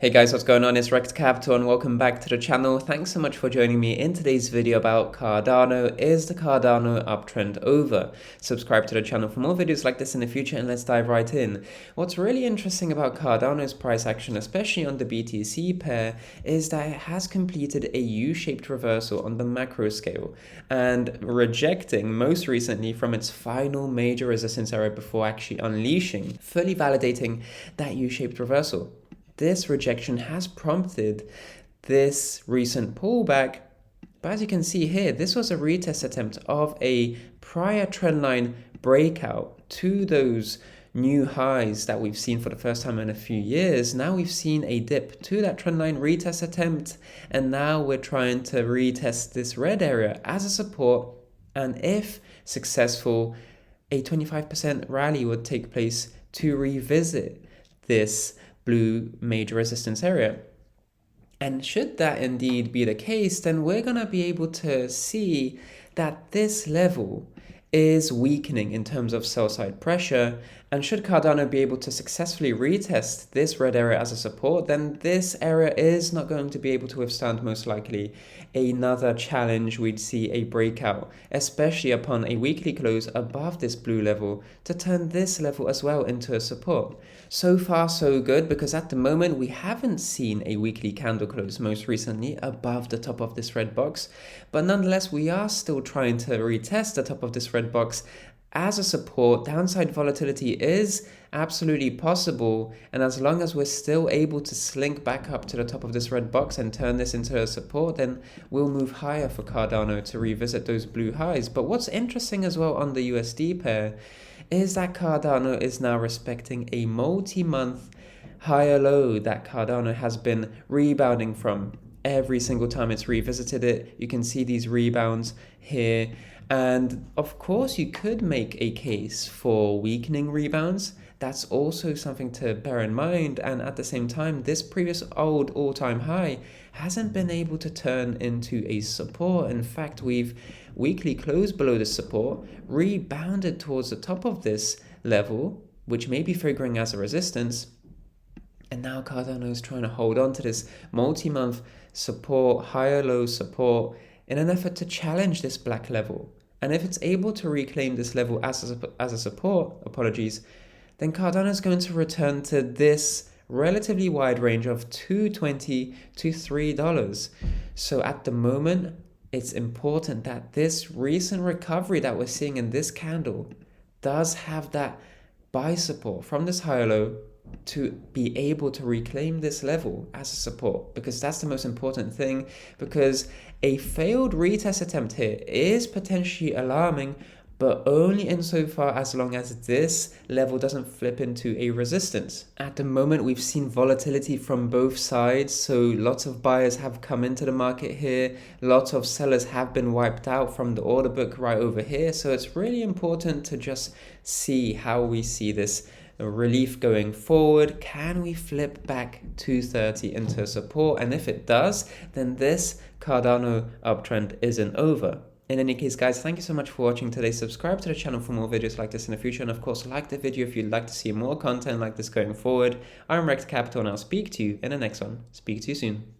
Hey guys, what's going on? It's Rekt Capital and welcome back to the channel. Thanks so much for joining me in today's video about Cardano. Is the Cardano uptrend over? Subscribe to the channel for more videos like this in the future and let's dive right in. What's really interesting about Cardano's price action, especially on the BTC pair, is that it has completed a U-shaped reversal on the macro scale and rejecting most recently from its final major resistance area before actually unleashing, fully validating that U-shaped reversal. This rejection has prompted this recent pullback, but as you can see here, this was a retest attempt of a prior trendline breakout to those new highs that we've seen for the first time in a few years. Now we've seen a dip to that trendline retest attempt, and now we're trying to retest this red area as a support, and if successful, a 25% rally would take place to revisit this blue major resistance area. And should that indeed be the case, then we're going to be able to see that this level is weakening in terms of sell side pressure. And should Cardano be able to successfully retest this red area as a support, then this area is not going to be able to withstand most likely another challenge. We'd see a breakout, especially upon a weekly close above this blue level, to turn this level as well into a support. So far so good, because at the moment we haven't seen a weekly candle close most recently above the top of this red box, but nonetheless we are still trying to retest the top of this red box as a support. Downside volatility is absolutely possible, and as long as we're still able to slink back up to the top of this red box and turn this into a support, then we'll move higher for Cardano to revisit those blue highs. But what's interesting as well on the USD pair is that Cardano is now respecting a multi-month higher low that Cardano has been rebounding from every single time it's revisited it. You can see these rebounds here. And of course, you could make a case for weakening rebounds. That's also something to bear in mind. And at the same time, this previous old all-time high hasn't been able to turn into a support. In fact, we've weekly closed below this support, rebounded towards the top of this level, which may be figuring as a resistance. And now Cardano is trying to hold on to this multi-month support, higher low support, in an effort to challenge this black level. And if it's able to reclaim this level as a support, then Cardano is going to return to this relatively wide range of $2.20 to $3. So at the moment, it's important that this recent recovery that we're seeing in this candle does have that buy support from this higher low to be able to reclaim this level as a support, because that's the most important thing, because a failed retest attempt here is potentially alarming, but only insofar as long as this level doesn't flip into a resistance. At the moment, we've seen volatility from both sides, so lots of buyers have come into the market here, lots of sellers have been wiped out from the order book right over here, so it's really important to just see how we see this relief going forward. Can we flip back 230 into support? And if it does, then this Cardano uptrend isn't over. In any case, guys, thank you so much for watching today. Subscribe to the channel for more videos like this in the future, and of course like the video if you'd like to see more content like this going forward. I'm Rekt Capital and I'll speak to you in the next one. Speak to you soon.